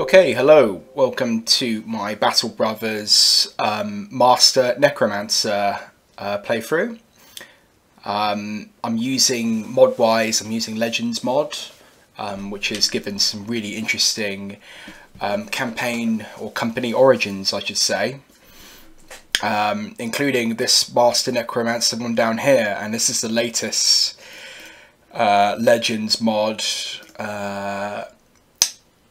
Okay, hello, welcome to my Battle Brothers Master Necromancer playthrough. I'm using mod-wise, I'm using Legends mod, which has given some really interesting campaign or company origins, I should say. Including this Master Necromancer one down here, and this is the latest Legends mod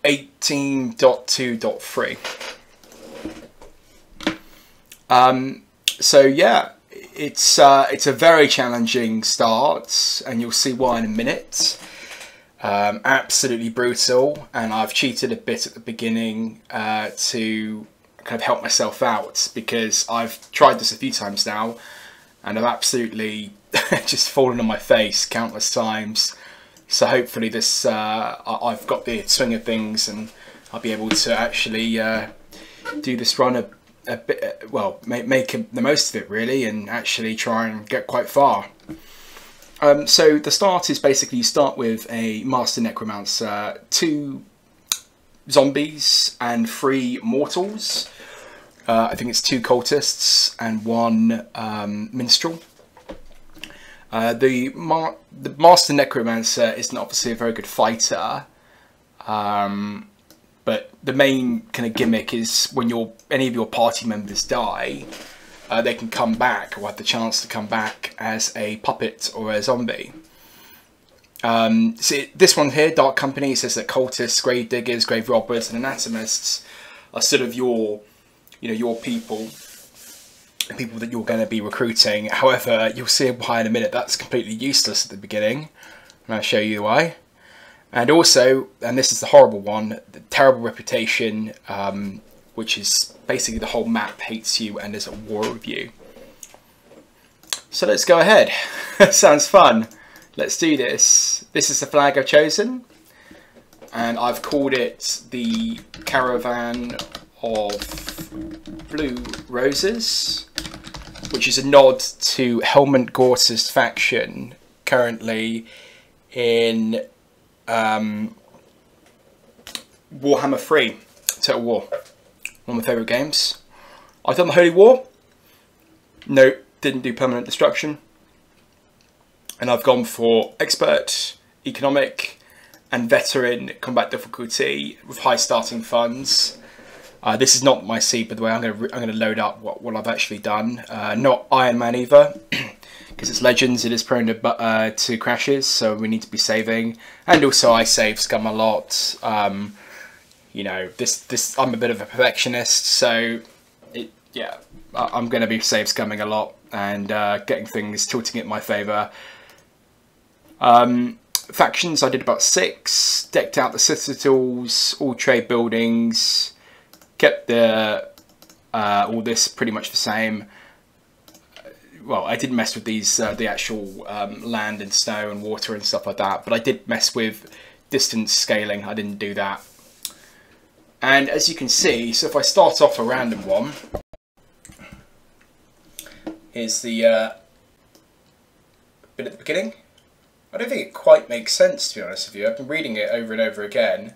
18.2.3. So yeah, it's a very challenging start, and you'll see why in a minute. Absolutely brutal, and I've cheated a bit at the beginning to kind of help myself out, because I've tried this a few times now and I've absolutely just fallen on my face countless times. So hopefully this I've got the swing of things and I'll be able to actually do this run a bit, well, make the most of it really, and actually try and get quite far. So the start is basically you start with a Master Necromancer, 2 zombies and 3 mortals. I think it's 2 cultists and 1 minstrel. The Master Necromancer isn't obviously a very good fighter, but the main kind of gimmick is when any of your party members die, they can come back, or have the chance to come back as a puppet or a zombie. So this one here, Dark Company, says that cultists, grave diggers, grave robbers, and anatomists are sort of your people that you're going to be recruiting. However, you'll see why in a minute that's completely useless at the beginning, and I'll show you why. And also, and this is the horrible one, the terrible reputation, which is basically the whole map hates you and is at war with you. So let's go ahead. Sounds fun. Let's do this. This is the flag I've chosen, and I've called it the Caravan of Blue Roses, which is a nod to Helmut Gortz's faction currently in Warhammer 3 Total War, one of my favourite games. I've done the Holy War, no, didn't do permanent destruction, and I've gone for expert, economic and veteran combat difficulty with high starting funds. This is not my seed, by the way. I'm going to load up what I've actually done. Not Iron Man either, because it's Legends. It is prone to crashes, so we need to be saving. And also, I save scum a lot. You know, I'm a bit of a perfectionist, so yeah, I'm going to be save scumming a lot and getting things tilting it in my favour. Factions, I did about 6. Decked out the citadels, all trade buildings. Kept the all this pretty much the same. Well, I didn't mess with these the actual land and snow and water and stuff like that, but I did mess with distance scaling. I didn't do that. And as you can see, so if I start off a random one, here's the bit at the beginning. I don't think it quite makes sense, to be honest with you. I've been reading it over and over again.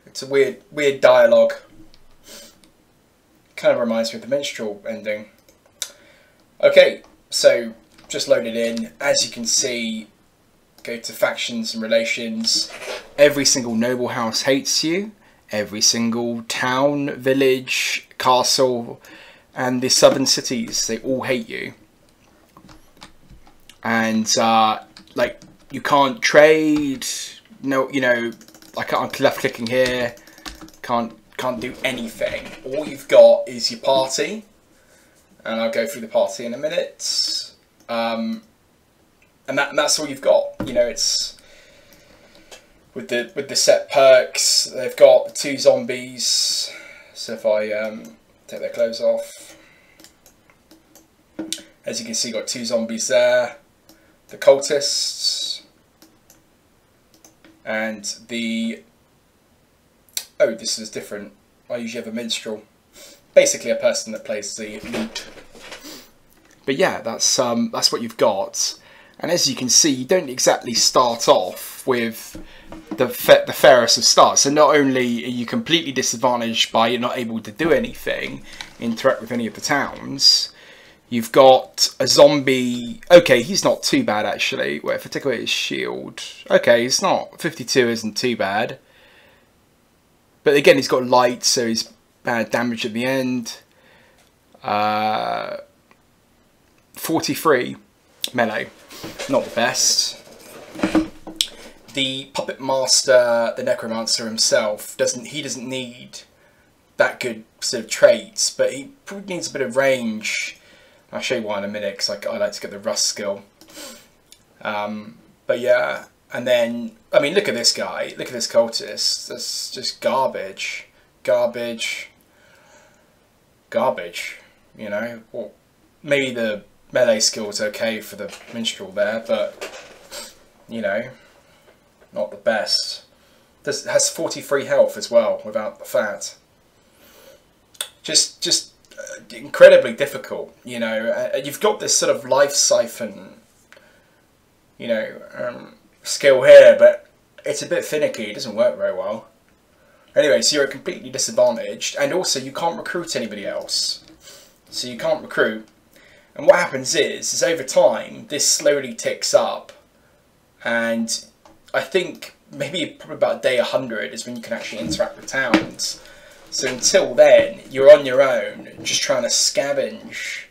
It's a weird dialogue. Kind of reminds me of the minstrel ending. Okay, so just loaded in. As you can see, go to factions and relations. Every single noble house hates you. Every single town, village, castle, and the southern cities, they all hate you. And like, you can't trade. No, you know. I'm left clicking here, can't do anything. All you've got is your party, and I'll go through the party in a minute. And that's all you've got. You know, it's with the set perks. They've got 2 zombies. So if I take their clothes off, as you can see, got 2 zombies there. The cultists. And this is different. I usually have a minstrel, basically a person that plays the lute. But yeah, that's what you've got. And as you can see, you don't exactly start off with the fairest of starts. So not only are you completely disadvantaged by you're not able to do anything, interact with any of the towns, you've got a zombie. Okay, he's not too bad actually. Wait, if I take away his shield, okay, he's not. 52 isn't too bad. But again, he's got light, so he's bad damage at the end. 43 melee, not the best. The puppet master, the Necromancer himself, doesn't need that good sort of traits, but he probably needs a bit of range. I'll show you why in a minute, because I like to get the rust skill. But yeah, and then, I mean, look at this guy, look at this cultist, that's just garbage, garbage, garbage, you know. Well, maybe the melee skill's okay for the minstrel there, but, you know, not the best. This has 43 health as well, without the fat. Just incredibly difficult, you know. You've got this sort of life siphon, you know, skill here, but it's a bit finicky. It doesn't work very well. Anyway, so you're completely disadvantaged, and also you can't recruit anybody else. So you can't recruit, and what happens is over time this slowly ticks up, and I think maybe probably about day 100 is when you can actually interact with towns. So until then, you're on your own, just trying to scavenge,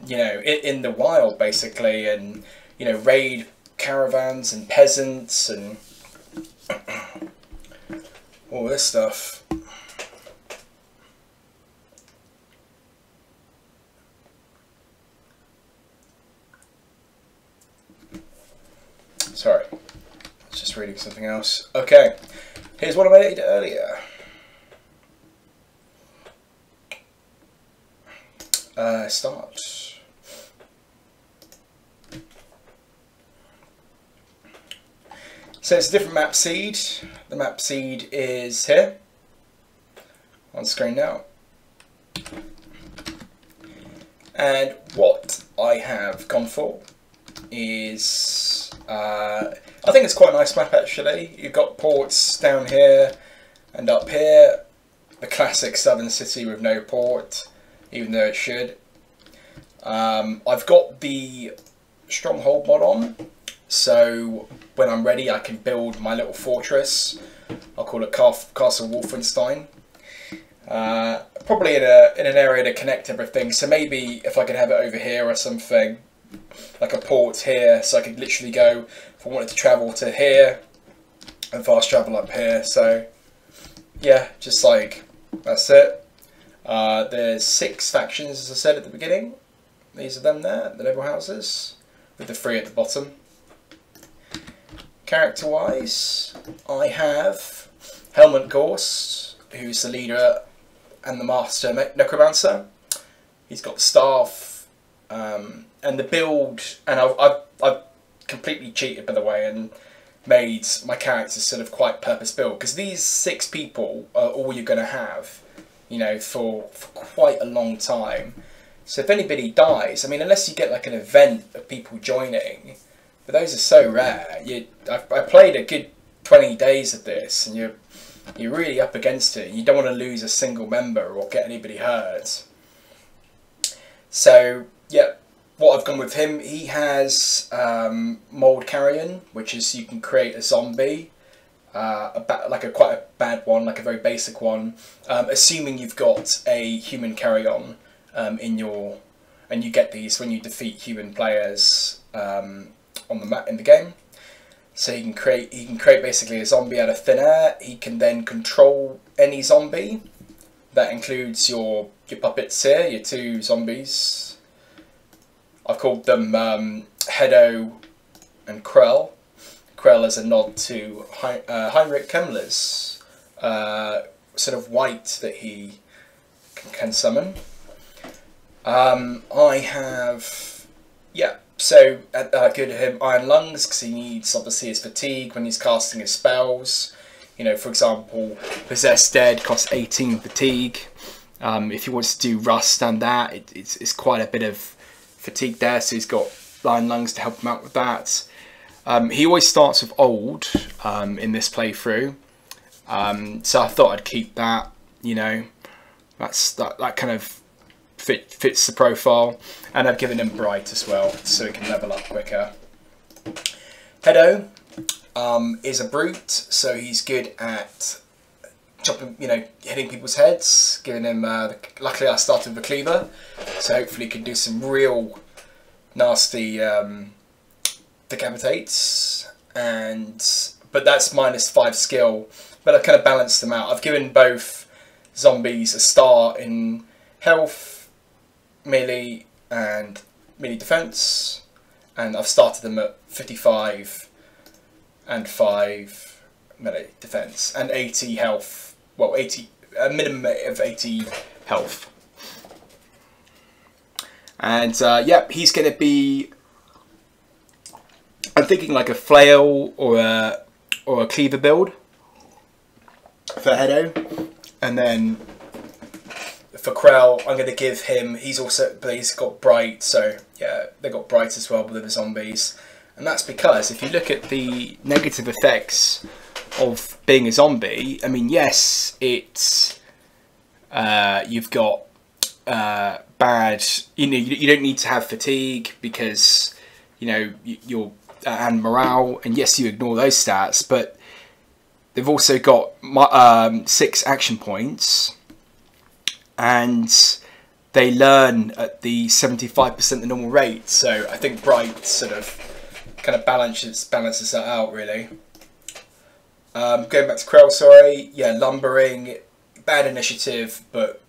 you know, in the wild basically, and, you know, raid caravans and peasants and all this stuff. Sorry, I was just reading something else. Okay, here's what I made earlier. Start. So it's a different map seed. The map seed is here on screen now. And what I have gone for is, I think it's quite a nice map actually. You've got ports down here and up here. The classic southern city with no port, even though it should. I've got the stronghold mod on, so when I'm ready I can build my little fortress. I'll call it Castle Wolfenstein. Probably in an area to connect everything, so maybe if I could have it over here or something, like a port here, so I could literally go, if I wanted to travel to here, and fast travel up here. So yeah, just like, that's it. There's 6 factions, as I said at the beginning. These are them there, the noble houses, with the 3 at the bottom. Character-wise, I have Helmut Gorst, who's the leader and the master necromancer. He's got the staff, and the build, and I've completely cheated, by the way, and made my characters sort of quite purpose-built, because these 6 people are all you're going to have, you know, for quite a long time. So if anybody dies, I mean, unless you get like an event of people joining, but those are so rare. I played a good 20 days of this, and you're really up against it. You don't want to lose a single member or get anybody hurt. So yeah, what I've gone with him, he has Mold Carrion, which is you can create a zombie, like quite a bad one, like a very basic one, assuming you've got a human carry-on in your, and you get these when you defeat human players on the map in the game. So he can create basically a zombie out of thin air. He can then control any zombie. That includes your puppets here, your 2 zombies. I've called them Hedo and Krell. Krell is a nod to Heinrich Kemmler's sort of white that he can summon. I have, yeah, so good at him Iron Lungs, because he needs obviously his fatigue when he's casting his spells. You know, for example, Possess Dead costs 18 fatigue. If he wants to do Rust and that, it's quite a bit of fatigue there, so he's got Lion Lungs to help him out with that. He always starts with old in this playthrough, so I thought I'd keep that. You know, that kind of fits the profile, and I've given him bright as well, so he can level up quicker. Hedo is a brute, so he's good at chopping, you know, hitting people's heads. Giving him, luckily I started with a cleaver, so hopefully he can do some real nasty decapitates. But that's -5 skill. But I kind of balanced them out. I've given both zombies a star in health, melee, and melee defense, and I've started them at 55 and 5 melee defense and 80 health. Well, a minimum of 80 health. And yeah, he's going to be, I'm thinking like a flail or a cleaver build for Hedo. And then for Krell, I'm going to give him, he's got bright, so yeah, they got bright as well with the zombies. And that's because if you look at the negative effects of being a zombie, I mean, yes, it's you've got bad, you know, you don't need to have fatigue because, you know, you're and morale, and yes, you ignore those stats, but they've also got 6 action points, and they learn at the 75% the normal rate. So I think bright sort of kind of balances that out, really. Going back to Krell, sorry, yeah, lumbering, bad initiative, but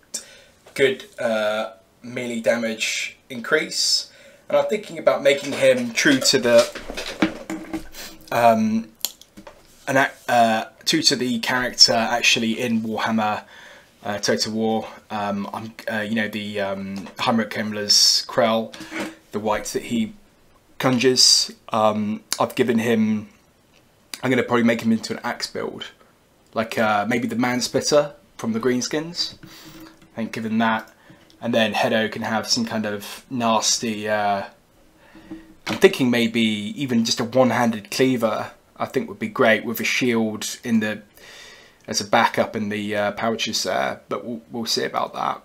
good melee damage increase. And I'm thinking about making him true to the character actually in Warhammer Total War. You know, the Heinrich Himmler's Krell, the white that he conjures. I've given him, I'm going to probably make him into an axe build, like maybe the Man Splitter from the Greenskins. I think given that, and then Hedo can have some kind of nasty, I'm thinking maybe even just a one-handed cleaver, I think would be great, with a shield in the, as a backup in the pouches there, but we'll see about that.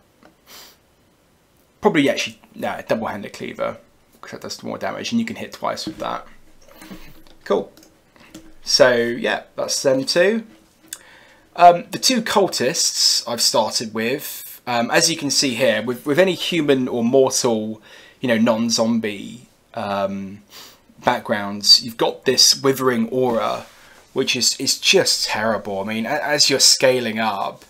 Probably actually, no, double-handed cleaver, because that does more damage, and you can hit twice with that. Cool. So yeah, that's them two. The 2 cultists I've started with, as you can see here, with any human or mortal, you know, non-zombie backgrounds, you've got this withering aura, which is just terrible. I mean, as you're scaling up,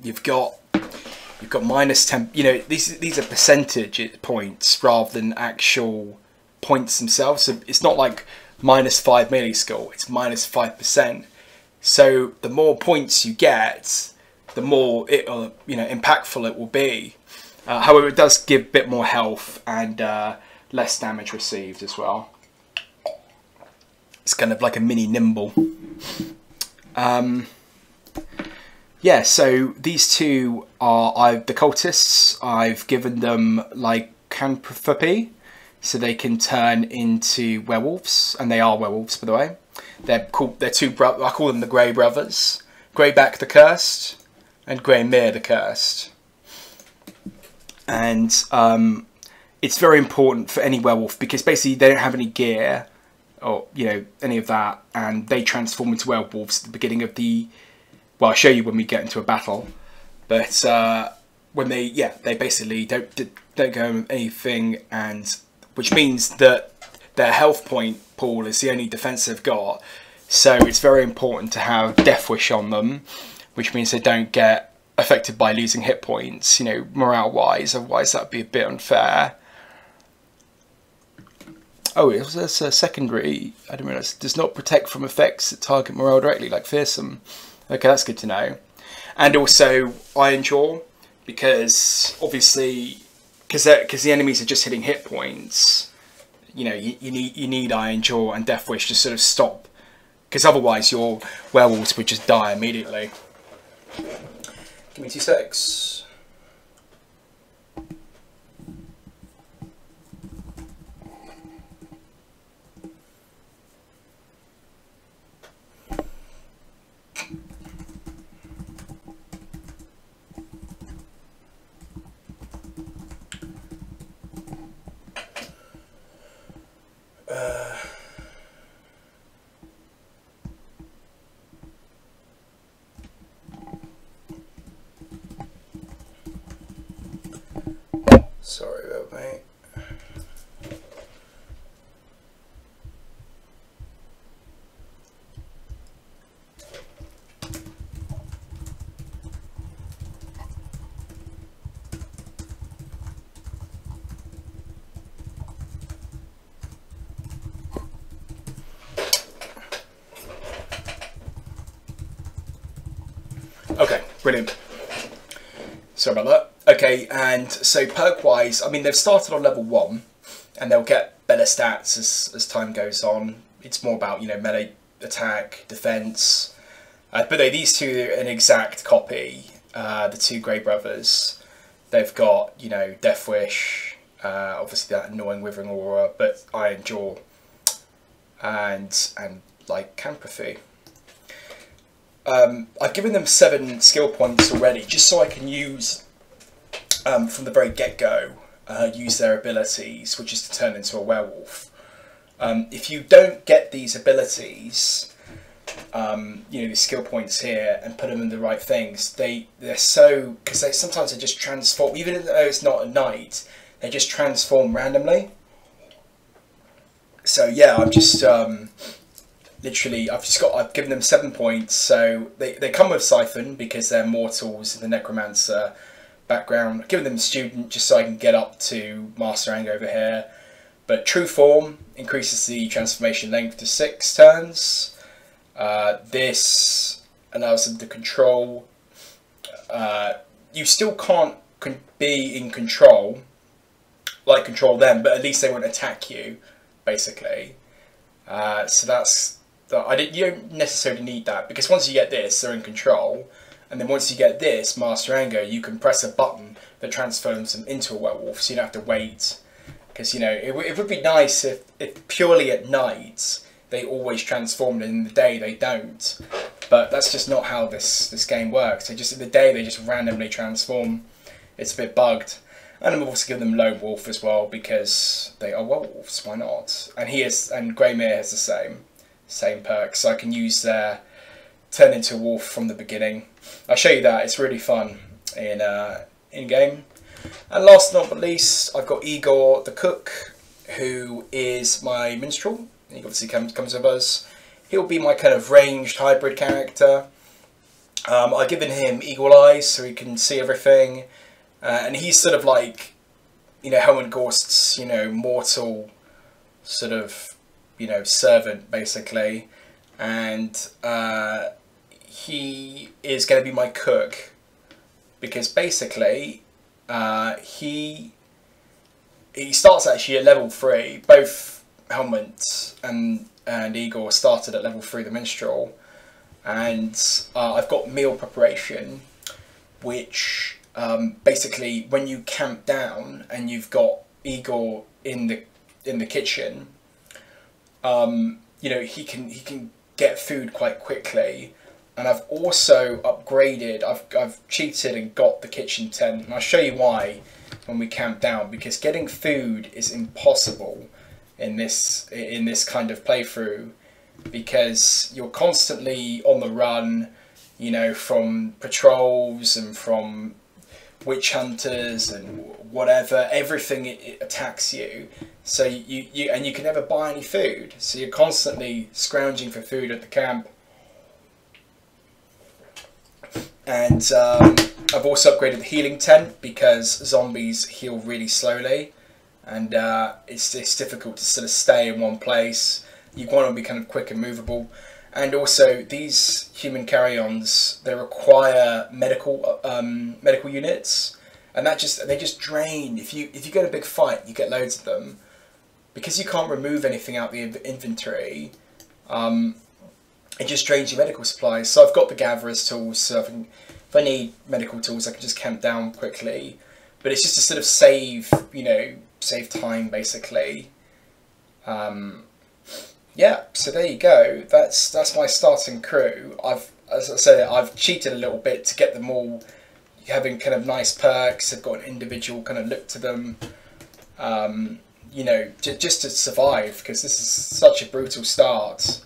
you've got -10. You know, these are percentage points rather than actual points themselves. So it's not like -5 melee skill; it's -5%. So the more points you get, the more it'll, you know, impactful it will be. However, it does give a bit more health and less damage received as well. It's kind of like a mini nimble. Yeah, so these 2 are the cultists. I've given them lycanthropy, so they can turn into werewolves, and they are werewolves, by the way. They're 2 brothers. I call them the Grey Brothers: Greyback the Cursed and Greymere the Cursed. And it's very important for any werewolf because basically they don't have any gear or, you know, any of that, and they transform into werewolves at the beginning of the. Well, I'll show you when we get into a battle, but when they basically don't go with anything, and which means that their health point pool is the only defense they've got. So it's very important to have Death Wish on them, which means they don't get affected by losing hit points, you know, morale-wise. Otherwise, that'd be a bit unfair. Oh, there's a secondary. I didn't realise. Does not protect from effects that target morale directly, like Fearsome. Okay, that's good to know. And also Iron Jaw, because obviously, because the enemies are just hitting hit points. You know, you need Iron Jaw and Death Wish to sort of stop, because otherwise your werewolves would just die immediately. Give me 2 secs. Okay, brilliant. Sorry about that. Okay, and so perk-wise, I mean, they've started on level 1, and they'll get better stats as time goes on. It's more about, you know, melee attack, defense. But these two are an exact copy. The two Grey Brothers. They've got, you know, Death Wish, obviously that annoying Withering Aura, but Iron Jaw, and like Lycanthropy. I've given them 7 skill points already, just so I can use, from the very get-go, use their abilities, which is to turn into a werewolf. If you don't get these abilities, you know, these skill points here, and put them in the right things, they're so, because sometimes they just transform, even though it's not at night, they just transform randomly. So yeah, I'm just literally, I've given them 7 points. So they come with Siphon because they're mortals in the Necromancer background. I've given them Student just so I can get up to Master Rank over here. But True Form increases the transformation length to 6 turns. This allows them to control. You still can't be in control, like control them, but at least they won't attack you, basically. So that's you don't necessarily need that, because once you get this, they're in control, and then once you get this, Master Anger, you can press a button that transforms them into a werewolf, so you don't have to wait. Because, you know, it would be nice if purely at night they always transformed, and in the day they don't. But that's just not how this game works. They just in the day they just randomly transform. It's a bit bugged. And I'm also giving them Lone Wolf as well because they are werewolves. Why not? And Greymere has the same perk, so I can use their turn into a wolf from the beginning. I'll show you that. It's really fun in game. And last but not least, I've got Igor the Cook, who is my minstrel. He obviously comes with us. He'll be my kind of ranged hybrid character. I've given him Eagle Eyes so he can see everything. And he's sort of like, you know, Helmut Ghost's, you know, mortal sort of, you know, servant, basically. And he is going to be my cook. Because basically, he starts actually at level 3. Both Helmut and Igor started at level 3, the minstrel. And I've got meal preparation, which basically when you camp down and you've got Igor in the kitchen, you know, he can get food quite quickly. And I've also upgraded, I've cheated and got the kitchen tent, and I'll show you why when we camp down, because getting food is impossible in this kind of playthrough, because you're constantly on the run, you know, from patrols and from witch hunters and whatever. Everything it attacks you, so you can never buy any food, so you're constantly scrounging for food at the camp. And I've also upgraded the healing tent because zombies heal really slowly, and it's difficult to sort of stay in one place. You want to be kind of quick and movable. And also these human carry-ons, they require medical units, and they just drain. If you get a big fight, you get loads of them, because you can't remove anything out the inventory. It just drains your medical supplies. So I've got the gatherer's tools, so if I need medical tools, I can just camp down quickly. But it's just to sort of save time, basically. Yeah, so there you go. That's my starting crew. As I said, I've cheated a little bit to get them all having kind of nice perks. They've got an individual kind of look to them. You know, just to survive, because this is such a brutal start.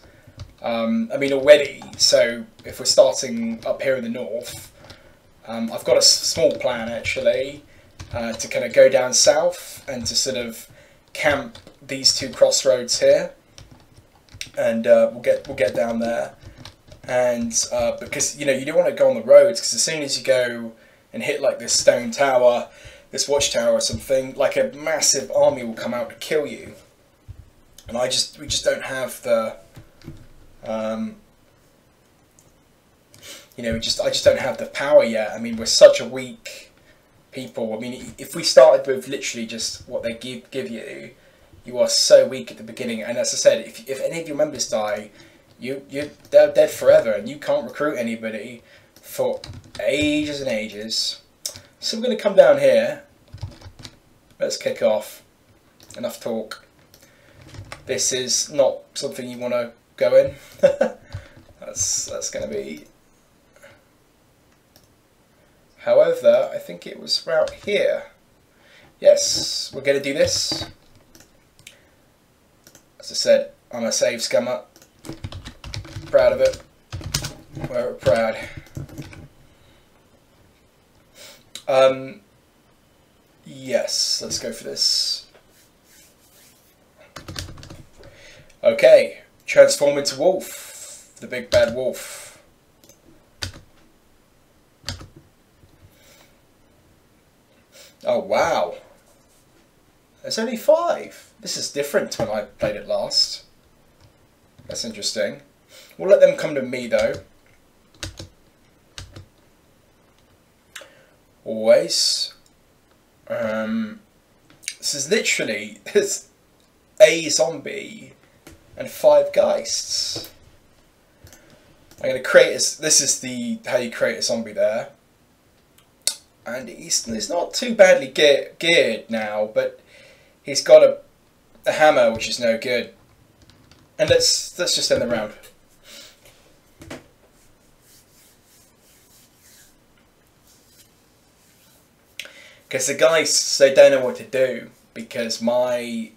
I mean, already, so if we're starting up here in the north, I've got a small plan, actually, to kind of go down south and to sort of camp these two crossroads here, and we'll get down there. And because, you know, you don't want to go on the roads, because as soon as you go and hit like this stone tower, this watchtower or something, like a massive army will come out to kill you. And we just don't have the you know, I just don't have the power yet. I mean, we're such a weak people. I mean, if we started with literally just what they give you, you are so weak at the beginning. And as I said, if any of your members die, they're dead forever, and you can't recruit anybody for ages and ages. So we're going to come down here. Let's kick off. Enough talk. This is not something you want to go in. That's going to be. However, I think it was right here. Yes, we're going to do this. As I said, I'm a save scammer. Proud of it. We're proud. Yes, let's go for this. Okay, transform into wolf. The big bad wolf. Oh wow. There's only 5. This is different to when I played it last. That's interesting. We'll let them come to me though. Always. This is literally there's a zombie and 5 geists. I'm going to create this is how you create a zombie there. And he's not too badly geared now, but he's got a hammer, which is no good. And let's just end the round. Because the guys, they don't know what to do, because my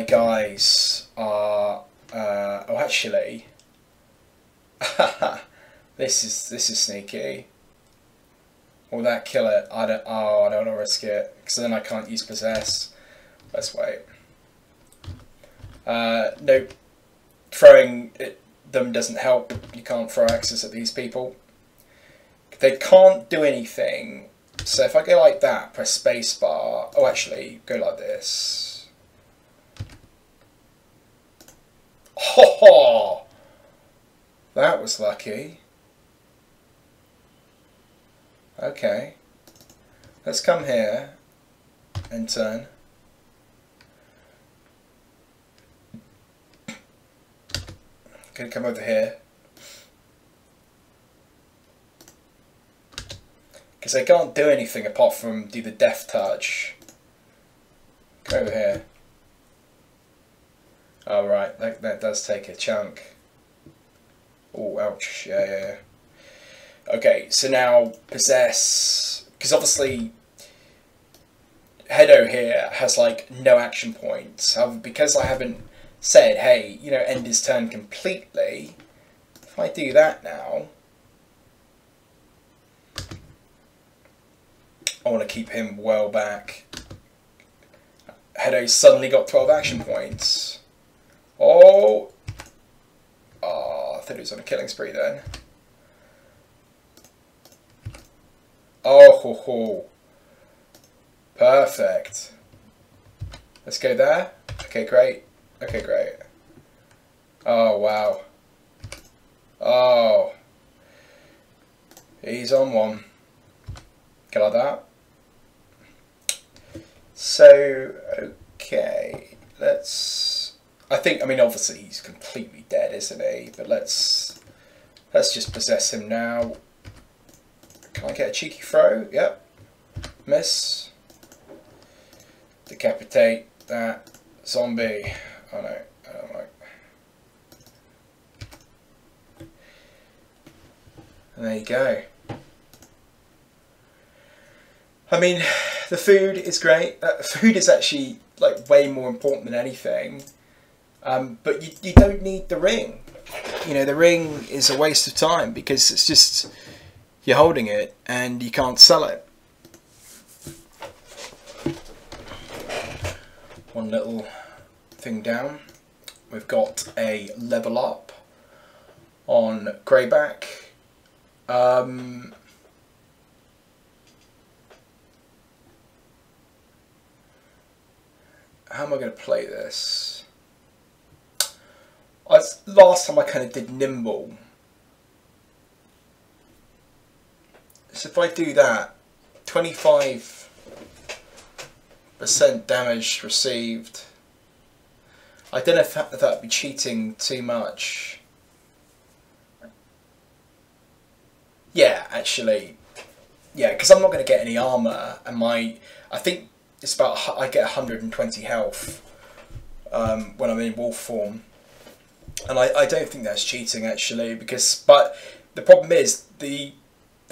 guys are oh actually this is sneaky. Will that kill it? I don't want to risk it, because then I can't use possess. Let's wait. Nope. Throwing them doesn't help. You can't throw axes at these people. They can't do anything. So if I go like that, press spacebar. Oh, actually, go like this. Ho ho! That was lucky. Okay. Let's come here and turn. Gonna come over here. Because they can't do anything apart from do the death touch. Go over here. Oh right, that does take a chunk. Oh ouch, yeah. Okay, so now possess, because obviously Hedo here has like no action points. However, because I haven't said, hey, you know, end his turn completely, if I do that now, I want to keep him well back. Hedo's suddenly got 12 action points. Oh, I thought he was on a killing spree then. Oh, ho, ho. Perfect. Let's go there. Okay, great. Okay, great. Oh, wow. Oh. He's on one. Get like that. So, okay. Let's... I mean, obviously he's completely dead, isn't he? But let's just possess him now. Can I get a cheeky throw? Yep. Miss. Decapitate that zombie. Oh no, I don't like. And there you go. I mean, the food is great. Food is actually like way more important than anything. But you don't need the ring. You know, the ring is a waste of time, because it's just, you're holding it and you can't sell it. One little thing down. We've got a level up on Greyback. How am I going to play this? Last time I kind of did Nimble, So if I do that, 25% damage received. I don't know if that would be cheating too much. Yeah, actually. Yeah, because I'm not going to get any armour, and I think it's about, I get 120 health when I'm in wolf form. And I don't think that's cheating, actually, but the problem is, the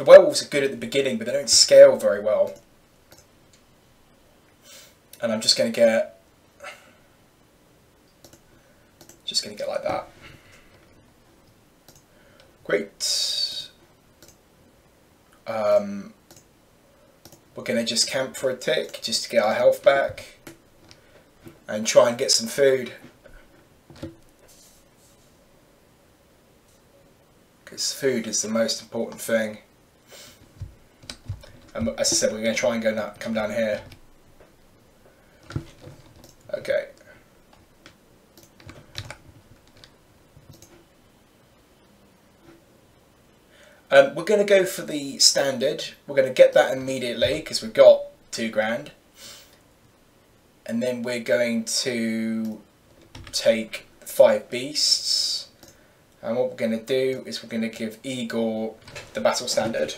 werewolves are good at the beginning, but they don't scale very well. And I'm just going to get like that. Great. We're going to just camp for a tick, just to get our health back. And try and get some food. Because food is the most important thing. And as I said, we're going to try and come down here. Okay. We're going to go for the standard. We're going to get that immediately because we've got 2 grand. And then we're going to take 5 beasts. And what we're going to do is we're going to give Igor the battle standard.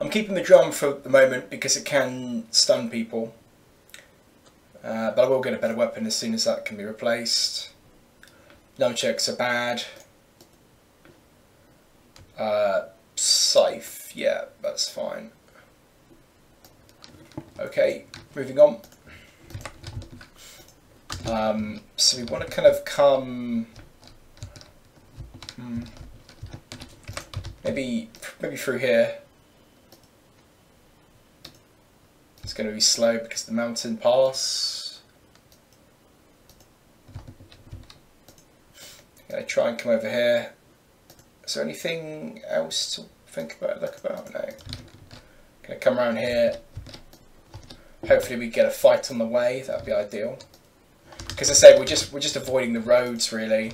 I'm keeping the drum for the moment because it can stun people. But I will get a better weapon as soon as that can be replaced. Nunchucks are bad. Scythe, yeah, that's fine. Okay, moving on. So we want to kind of come, maybe through here. It's going to be slow because of the mountain pass. I'm going to try and come over here. Is there anything else to think about, look about? No. Going to come around here. Hopefully we get a fight on the way. That'd be ideal. Because I say we're just avoiding the roads really.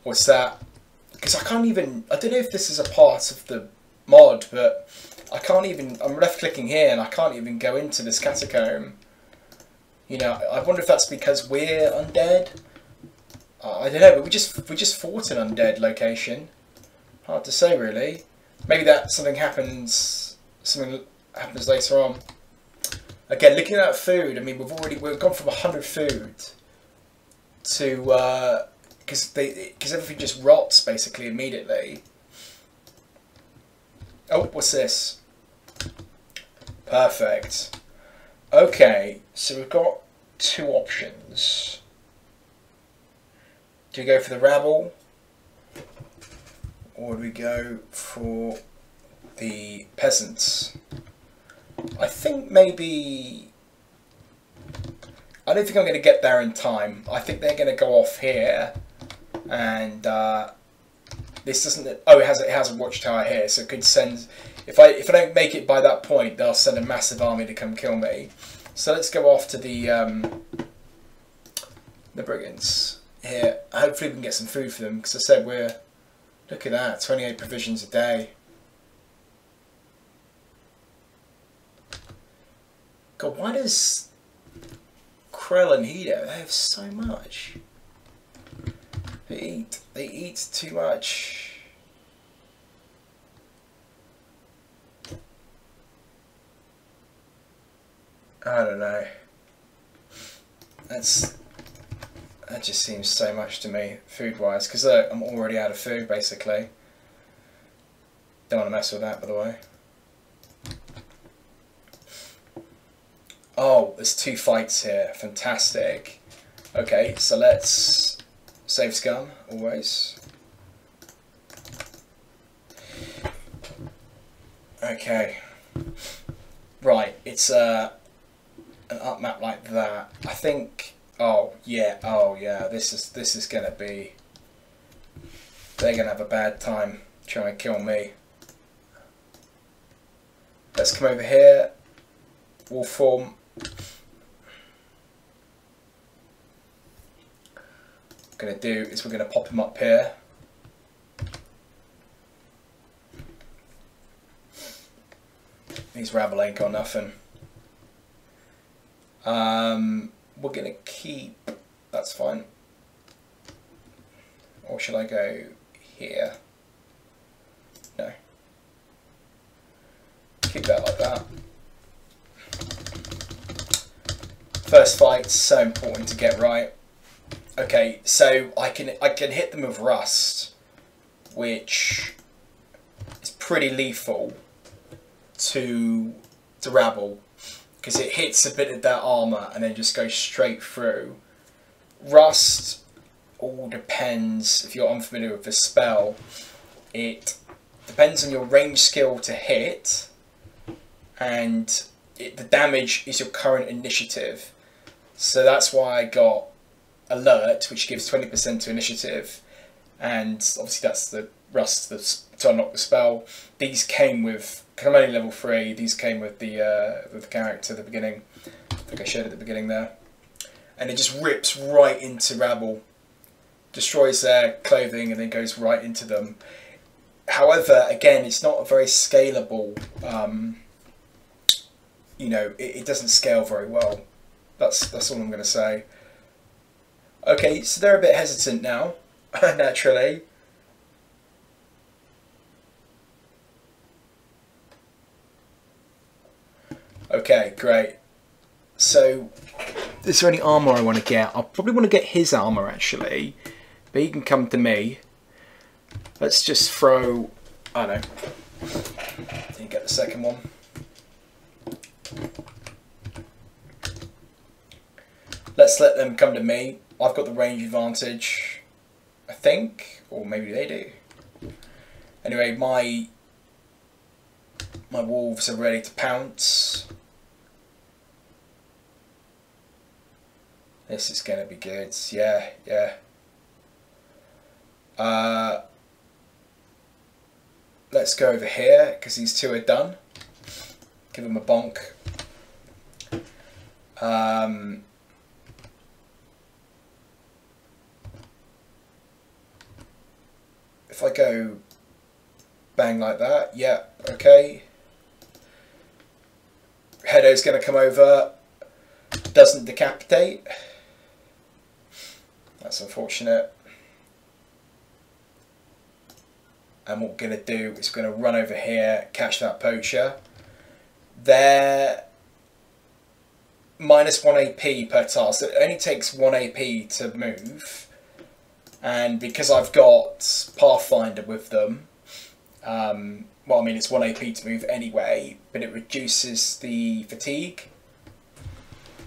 What's that? Because I don't know if this is a part of the mod, but I can't even. I'm left clicking here and I can't even go into this catacomb. You know, I wonder if that's because we're undead. I don't know, but we just fought an undead location. Hard to say, really. Maybe that something happens later on. Again, looking at food. I mean, we've gone from 100 food to because everything just rots basically immediately. Oh, what's this? Perfect. Okay, so we've got 2 options. Do we go for the rabble? Or do we go for the peasants? I think maybe... I don't think I'm going to get there in time. I think they're going to go off here. And this doesn't... Oh, it has a watchtower here, so it could send... If I don't make it by that point, they'll send a massive army to come kill me. So let's go off to the brigands here. Hopefully we can get some food for them, because I said we're... Look at that, 28 provisions a day. God, why does Krell and Hedo, they have so much? They eat too much. I don't know. That just seems so much to me, food-wise, because I'm already out of food, basically. Don't want to mess with that, by the way. Oh, there's 2 fights here. Fantastic. Okay, so let's save scum, always. Okay. Right, it's an up map like that. I think... Oh yeah, this is gonna be... They're gonna have a bad time trying to kill me. Let's come over here. Wolf form. going to do is we're going to pop him up here. These rabble ain't got nothing. We're going to keep, that's fine. Or should I go here? No. Keep that like that. First fight's so important to get right. Okay, so I can hit them with rust, which is pretty lethal to rabble, because it hits a bit of their armor and then just goes straight through. Rust all depends, if you're unfamiliar with the spell, it depends on your range skill to hit, and the damage is your current initiative. So that's why I got alert, which gives 20% to initiative, and obviously that's the rust to unlock the spell. These came with, I'm only level 3, these came with the character at the beginning. I think I showed at the beginning there. And it just rips right into rabble, destroys their clothing and then goes right into them. However, again, it's not a very scalable, you know, it doesn't scale very well. That's all I'm going to say. Okay, so they're a bit hesitant now, naturally. Okay, great. So, is there any armour I want to get? I probably want to get his armour, actually. But he can come to me. Let's just throw, I don't know. Didn't get the second one. Let's let them come to me. I've got the range advantage, I think, or maybe they do. Anyway, my wolves are ready to pounce. This is going to be good. Yeah, yeah. Let's go over here, because these two are done. Give them a bonk. If I go bang like that, yeah, okay. Hedo's going to come over. Doesn't decapitate. That's unfortunate. And what we're going to do is we're going to run over here, catch that poacher. They're minus 1 AP per task. It only takes 1 AP to move. And because I've got Pathfinder with them, well, I mean, it's 1 AP to move anyway, but it reduces the fatigue.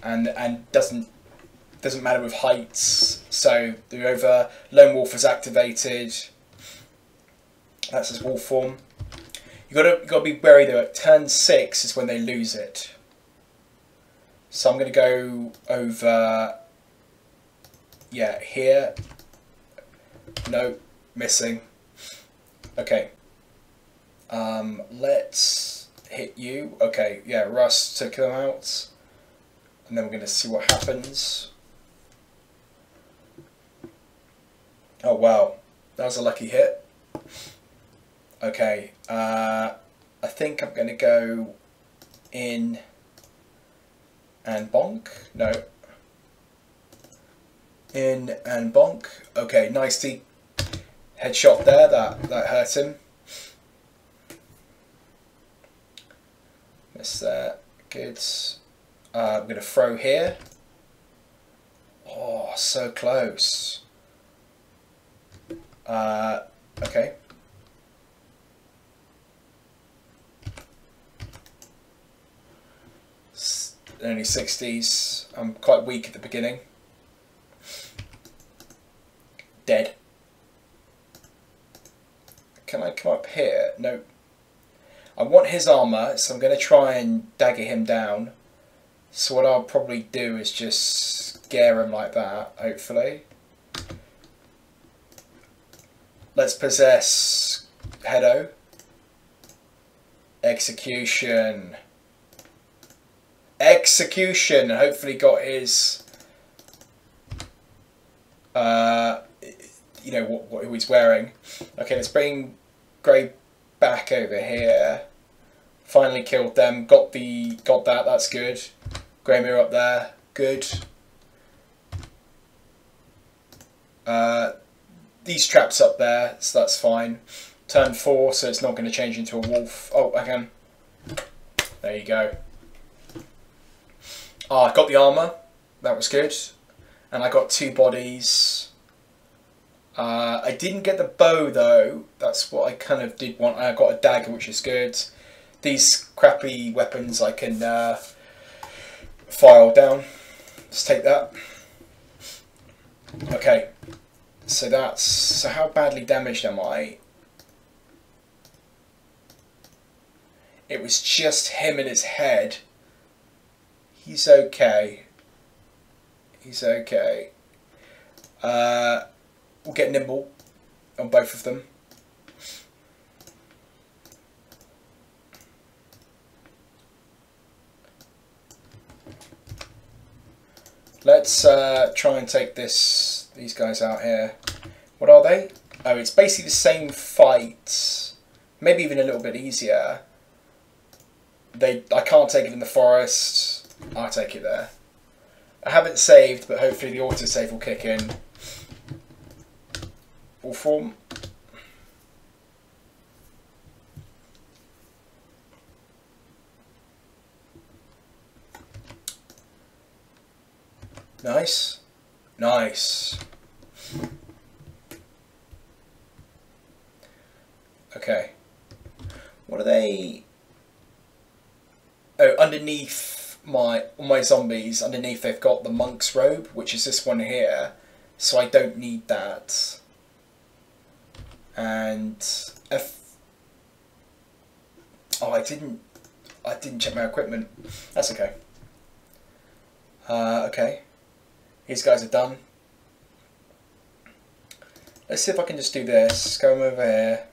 And doesn't matter with heights. So the over Lone Wolf is activated. That's his wolf form. You gotta be wary though. At turn 6 is when they lose it. So I'm gonna go over. Yeah, here. No, missing. Okay. Let's hit you. Okay, yeah, Rust took them out. And then we're going to see what happens. Oh wow, that was a lucky hit. Okay, I think I'm going to go in and bonk. No. In and bonk. Okay, nice headshot there. That hurt him. Missed that. Good. I'm going to throw here. Oh, so close. Okay. Only 60s. I'm quite weak at the beginning. Dead. Can I come up here? No. I want his armour, so I'm going to try and dagger him down. So what I'll probably do is just scare him like that, hopefully. Let's possess Hedo. Execution. Execution! Hopefully got his you know, what he's wearing. Okay, let's bring Grey back over here. Finally killed them. Got that. That's good. Greymere up there. Good. These traps up there, so that's fine. Turn 4, so it's not going to change into a wolf. Oh, I can. There you go. Ah, I got the armour. That was good. And I got 2 bodies. I didn't get the bow though. That's what I kind of did want. I got a dagger, which is good. These crappy weapons I can file down. Let's take that. Okay. So how badly damaged am I? It was just him in his head. He's okay. He's okay. We'll get nimble on both of them. Let's try and take these guys out here. What are they? Oh, it's basically the same fight. Maybe even a little bit easier. I can't take it in the forest. I'll take it there. I haven't saved, but hopefully the autosave will kick in. All form. Nice. Nice. Okay. What are they? Oh, underneath all my zombies, underneath they've got the monk's robe, which is this one here. So I don't need that. And oh, I didn't check my equipment. That's okay. Okay. These guys are done. Let's see if I can just do this. Go over here.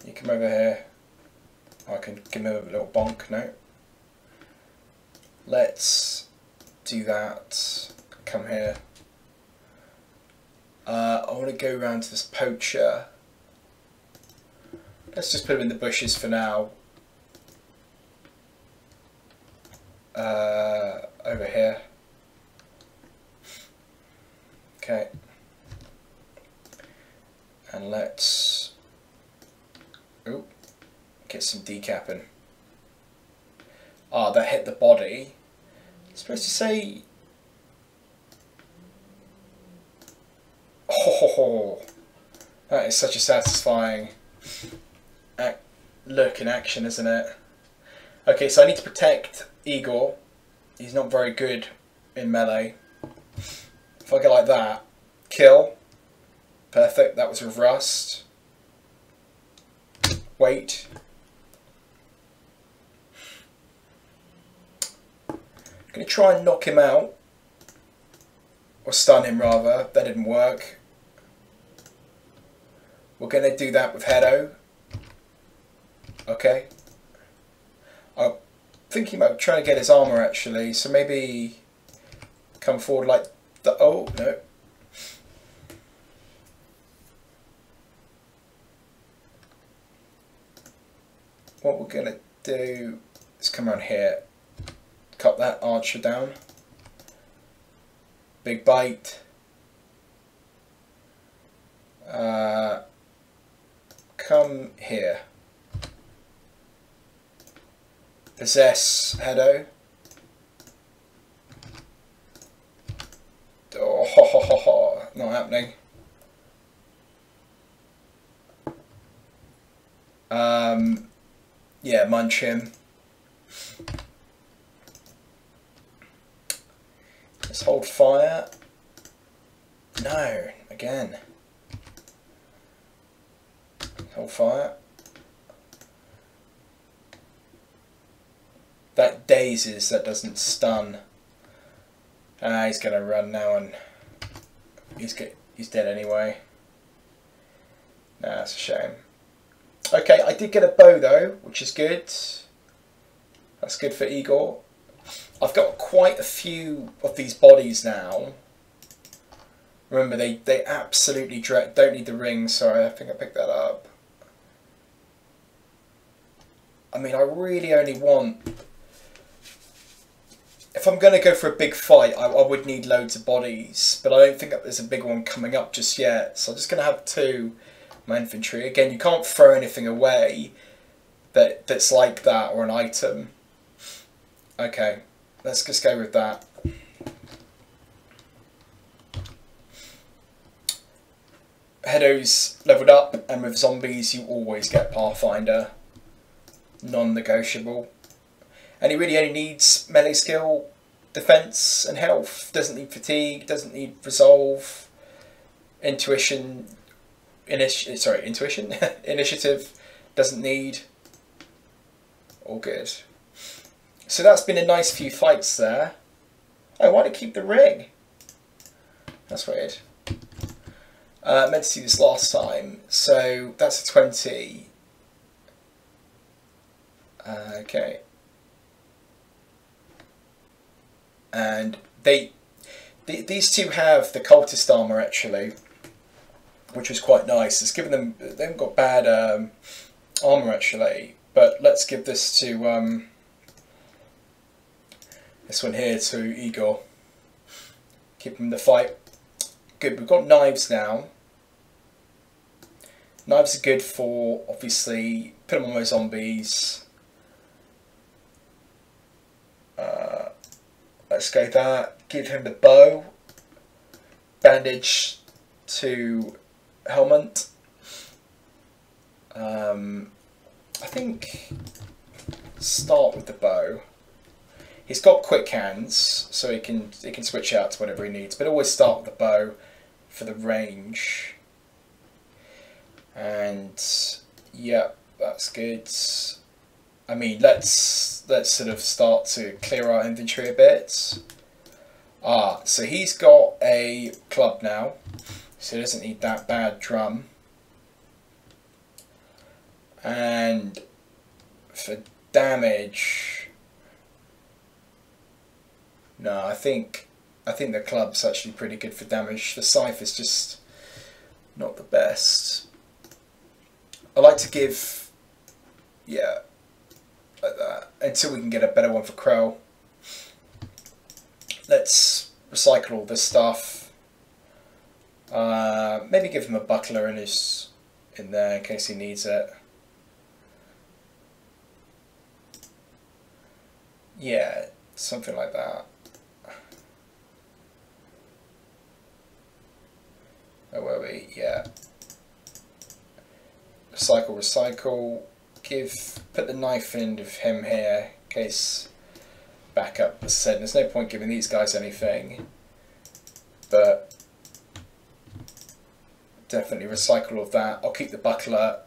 You come over here. I can give him a little bonk. No. Let's do that. Come here. I want to go around to this poacher. Let's just put him in the bushes for now. Over here. Okay. And let's get some decapping. Ah, that hit the body. It's supposed to say. Oh, that is such a satisfying look in action, isn't it? Okay, so I need to protect Igor. He's not very good in melee. If I go like that, kill. Perfect, that was with rust. Wait. I'm going to try and knock him out. Or stun him rather, that didn't work. We're going to do that with Hedo. Okay. I'm thinking about trying to get his armour actually, so maybe come forward like the. Oh, no. What we're going to do is come around here, cut that archer down. Big bite. Come here. Possess Hedo. Oh, ho, ho, ho, ho. Not happening. Yeah, munch him. Let's hold fire. No, again. Hold fire. That dazes, that doesn't stun. Ah, he's gonna run now and he's dead anyway. Nah, that's a shame. Okay, I did get a bow though, which is good. That's good for Igor. I've got quite a few of these bodies now. Remember, they absolutely don't need the ring. Sorry, I think I picked that up. I mean, I really only want... If I'm going to go for a big fight, I would need loads of bodies. But I don't think that there's a big one coming up just yet. So I'm just going to have 2 my infantry. Again, you can't throw anything away that's like that or an item. Okay, let's just go with that. Hedo's leveled up, and with zombies you always get Pathfinder. Non-negotiable. And he really only needs melee skill, defense and health. Doesn't need fatigue, doesn't need resolve, intuition, intuition, initiative, doesn't need. All good. So that's been a nice few fights there. Oh, why did it keep the ring? That's weird. I meant to see this last time. So that's a 20. Okay. And these two have the cultist armor actually, which was quite nice. It's given them, they haven't got bad armor actually, but let's give this to this one here to Igor. Keep him in the fight. Good, we've got knives now. Knives are good for, obviously, put them on those zombies. Let's go that. Give him the bow. Bandage to Helmut. I think start with the bow. He's got quick hands, so he can switch out to whatever he needs. But always start with the bow for the range. And yeah, that's good. I mean, let's sort of start to clear our inventory a bit. So he's got a club now, so he doesn't need that bad drum. And for damage, no, I think the club's actually pretty good for damage. The scythe is just not the best. I like to give, yeah, like that, until we can get a better one for Krell. Let's recycle all this stuff. Maybe give him a buckler in there in case he needs it. Yeah, something like that. Where were we? Yeah. Recycle. Put the knife in of him here in case backup. As I said, there's no point giving these guys anything, but definitely recycle all of that. I'll keep the buckler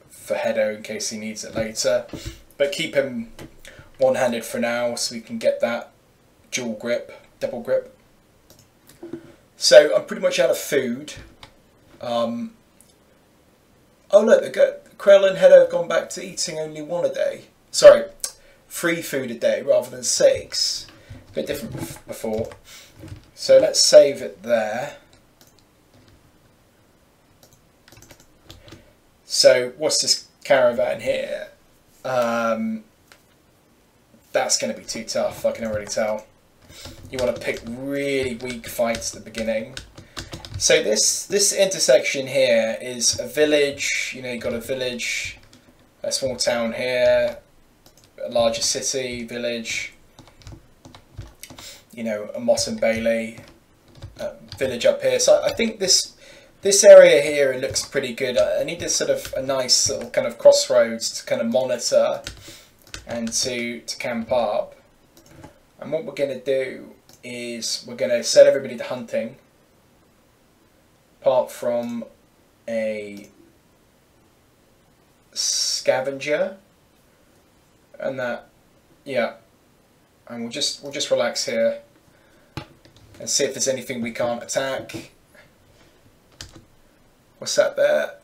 for Hedo in case he needs it later, but keep him one-handed for now so we can get that dual grip, double grip. So I'm pretty much out of food. Oh look, Krell and Hedo have gone back to eating only 1 a day. Sorry, 3 food a day rather than 6. A bit different before. So let's save it there. So what's this caravan here? That's going to be too tough, I can already tell. You want to pick really weak fights at the beginning. So this intersection here is a village. You know, you've got a village, a small town here, a larger city, village. You know, a Moss and Bailey village up here. So I think this area here, it looks pretty good. I need a sort of a nice little kind of crossroads to kind of monitor and to camp up. And what we're going to do is we're going to set everybody to hunting. Apart from a scavenger, and that, yeah, and we'll just relax here and see if there's anything we can't attack. What's that there?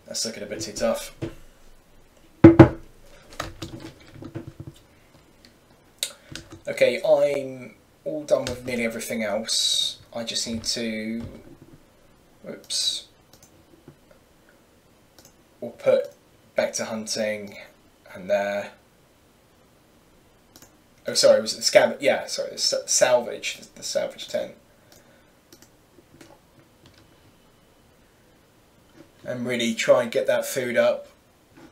That's looking a bit too tough. Okay, I'm all done with nearly everything else. I just need to, whoops, we'll put back to hunting and there. Oh, sorry, it was the scab. Yeah, sorry, the salvage, the salvage tent. And really try and get that food up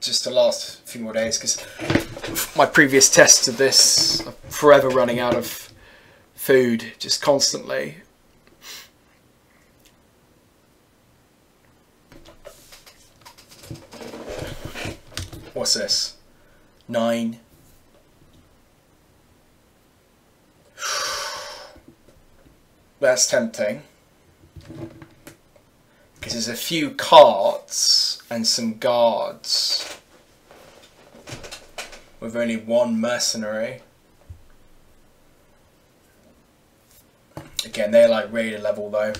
just to last a few more days, because my previous tests of this are forever running out of food, just constantly. What's this? 9. That's tempting, because there's a few carts and some guards with only one mercenary. Again, they're like raider level though.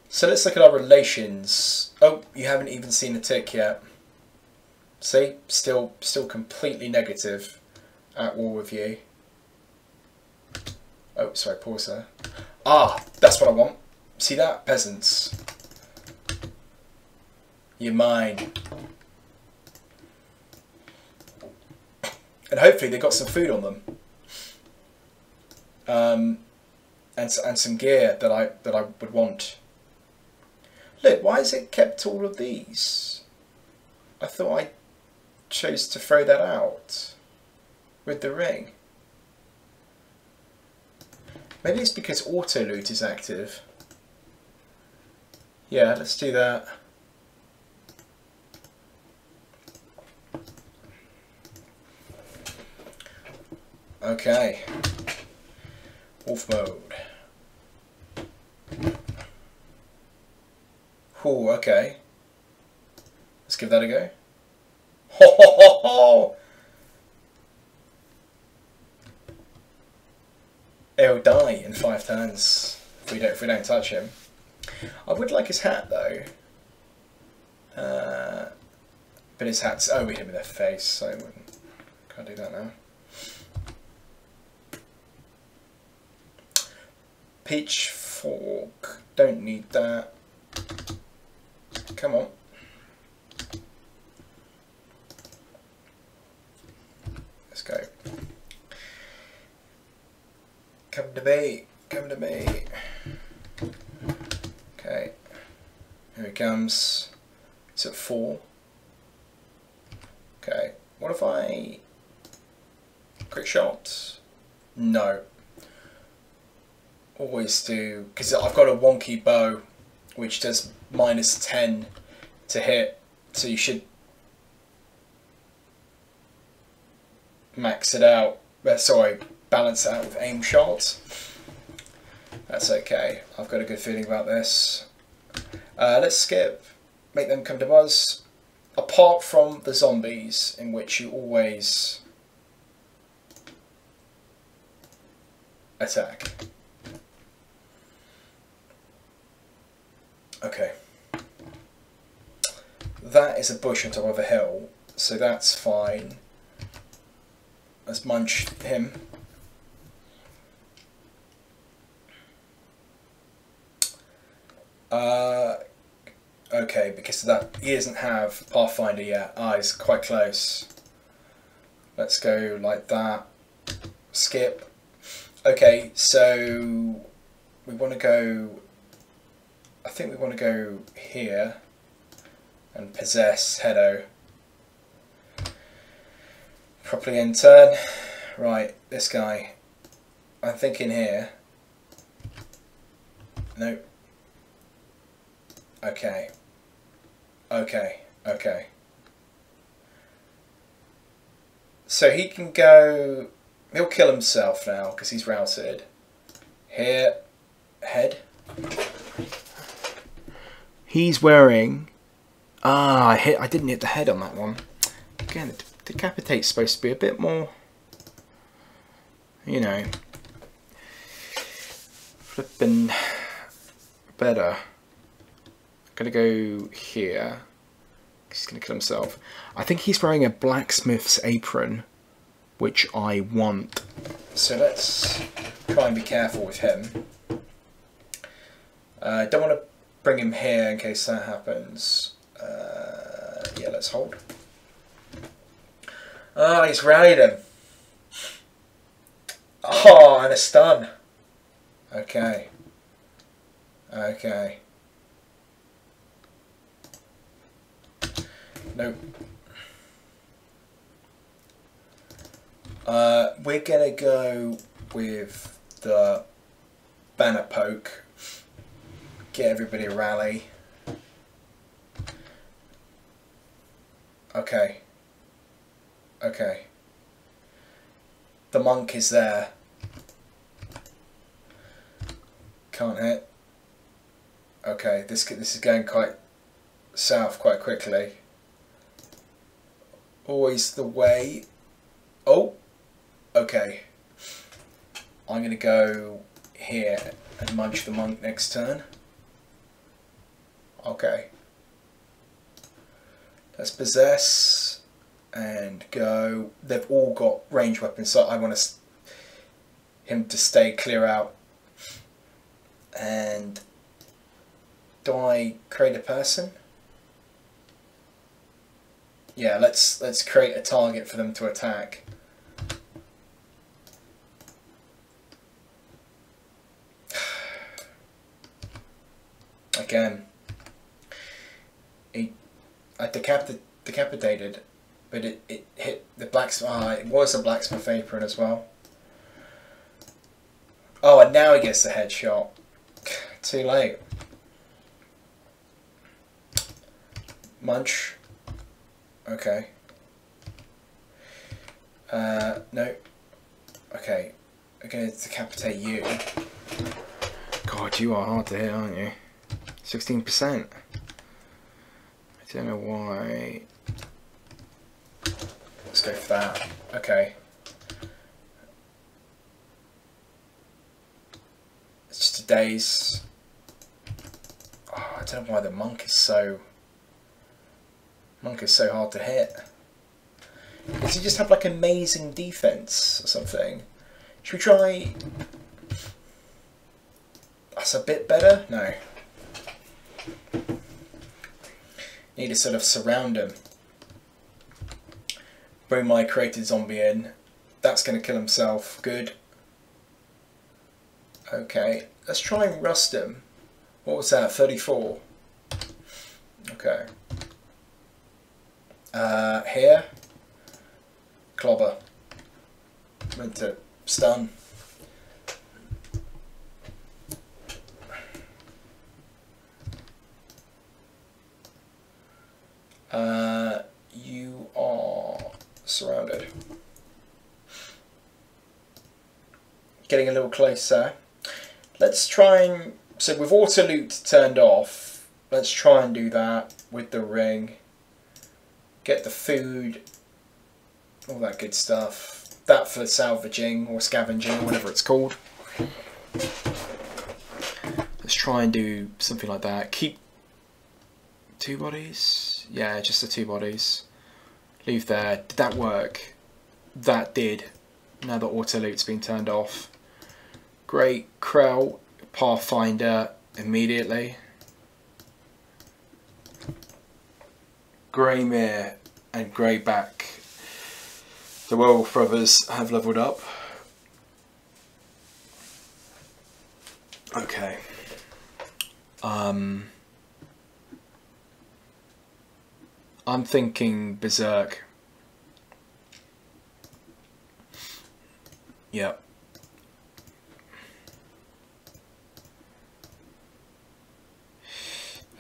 So let's look at our relations. Oh, you haven't even seen a tick yet. See, still completely negative at war with you. Oh, sorry, pause there. Ah, that's what I want. See that? Peasants. You're mine. And hopefully they got some food on them. And some gear that I would want. Look, why has it kept all of these? I thought I chose to throw that out with the ring. Maybe it's because auto loot is active. Yeah, let's do that. Okay. Wolf mode. Oh, okay. Let's give that a go. Ho ho ho ho! He'll die in 5 turns if we don't touch him. I would like his hat though. But his hat's, oh, we hit him in the face, so I can't do that now. Pitchfork, don't need that. Come on. Let's go. Come to me. Come to me. Okay. Here he comes. It's at 4. Okay. What if I... Quick shot? No. Always do... Because I've got a wonky bow, which does -10 to hit. So you should... max it out. Sorry, balance it out with aim shot. That's okay. I've got a good feeling about this. Let's skip. Make them come to us. Apart from the zombies, in which you always attack. Okay. That is a bush on top of a hill, so that's fine. Let's munch him. Okay, because of that, he doesn't have Pathfinder yet. Ah, he's quite close. Let's go like that. Skip. Okay, so we want to go... I think we want to go here and possess Hedo. Properly in turn. Right, this guy. I'm thinking here. Nope. Okay. Okay. Okay. So he can go... He'll kill himself now because he's routed. Here. Head. He's wearing... Ah, I didn't hit the head on that one. Again, the decapitate's supposed to be a bit more... You know... Flippin' better. Gonna go here. He's going to kill himself. I think he's wearing a blacksmith's apron, which I want. So let's try and be careful with him. Don't want to bring him here in case that happens. Yeah, let's hold. Ah, he's rallied him. Oh, and a stun. Okay. Okay. Nope. We're gonna go with the banner poke. Get everybody a rally. Okay. Okay. The monk is there. Can't hit. Okay, this is going quite south quite quickly. Always the way. Oh, okay. I'm going to go here and munch the monk next turn. Okay. Let's possess and go. They've all got ranged weapons, so I want him to stay clear out. And do I create a person? Yeah, let's create a target for them to attack. Again, I decapitated, but it hit the blacksmith. Ah, it was a blacksmith apron as well. Oh, and now he gets the headshot. Too late. Munch. Okay. No. Okay. I'm going to decapitate you. God, you are hard to hit, aren't you? 16%. I don't know why. Let's go for that. Okay. It's just a daze. Oh, I don't know why the monk is so hard to hit. Does he just have like amazing defense or something? Should we try? That's a bit better. No. Need to sort of surround him. Bring my created zombie in. That's going to kill himself. Good. Okay. Let's try and rust him. What was that? 34. Okay. Here. Clobber. Meant to stun. You are surrounded. Getting a little closer. Let's try and... So with auto loot turned off, let's try and do that with the ring. Get the food. All that good stuff. That for salvaging or scavenging or whatever it's called. Let's try and do something like that. Keep 2 bodies. Yeah, just the 2 bodies. Leave there. Did that work? That did. Now the auto loot's been turned off. Great. Krell, Pathfinder immediately. Greymere and Greyback. The Werewolf Brothers have leveled up. Okay. I'm thinking Berserk. Yep.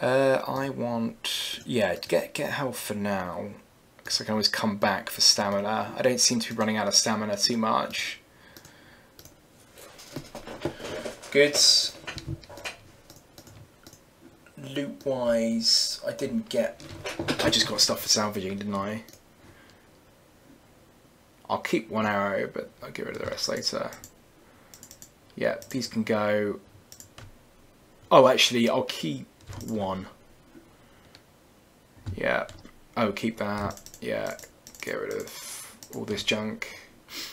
I want... Yeah, get health for now. Because I can always come back for stamina. I don't seem to be running out of stamina too much. Goods. Loot wise, I didn't get... I just got stuff for salvaging, didn't I? I'll keep 1 arrow, but I'll get rid of the rest later. Yeah, these can go... Oh, actually, I'll keep 1. Yeah. Oh, keep that. Yeah, get rid of all this junk.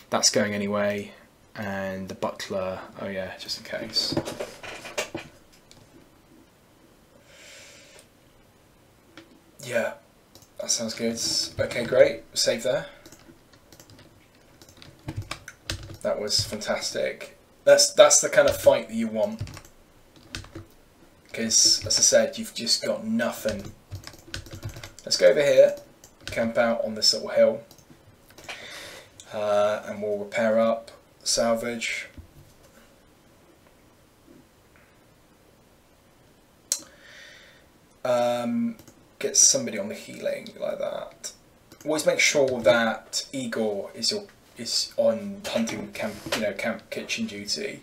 That's going anyway. And the butler. Oh yeah, just in case. Yeah, that sounds good. Okay, great. Save there. That was fantastic. That's the kind of fight that you want. Because, as I said, you've just got nothing. Let's go over here, camp out on this little hill, and we'll repair up, salvage. Get somebody on the healing like that. Always make sure that Igor is on hunting camp, camp kitchen duty.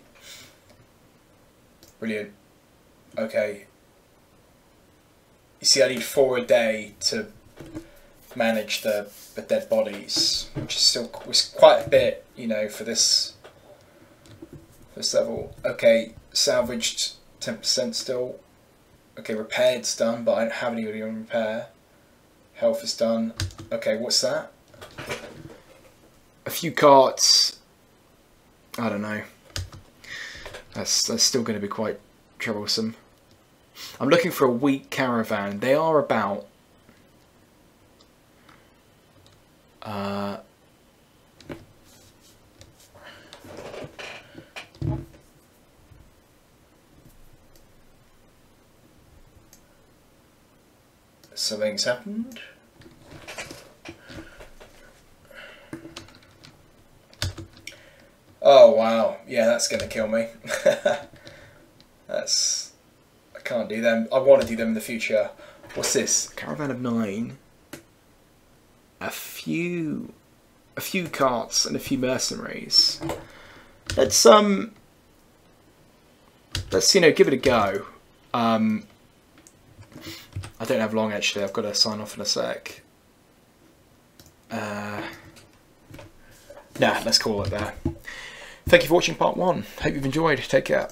Brilliant. Okay. You see, I need 4 a day to manage the dead bodies, which is still quite a bit, for this level. Okay, salvaged 10% still. Okay, repaired's done, but I don't have anybody on repair. Health is done. Okay, what's that? A few carts. I don't know. That's still going to be quite troublesome. I'm looking for a wheat caravan. They are about... Something's happened. Oh wow, yeah, that's gonna kill me. I can't do them. I want to do them in the future. What's this? Caravan of 9. A few carts and a few mercenaries. Let's give it a go. I don't have long actually. I've got to sign off in a sec. Nah, let's call it there. Thank you for watching part 1. Hope you've enjoyed. Take care.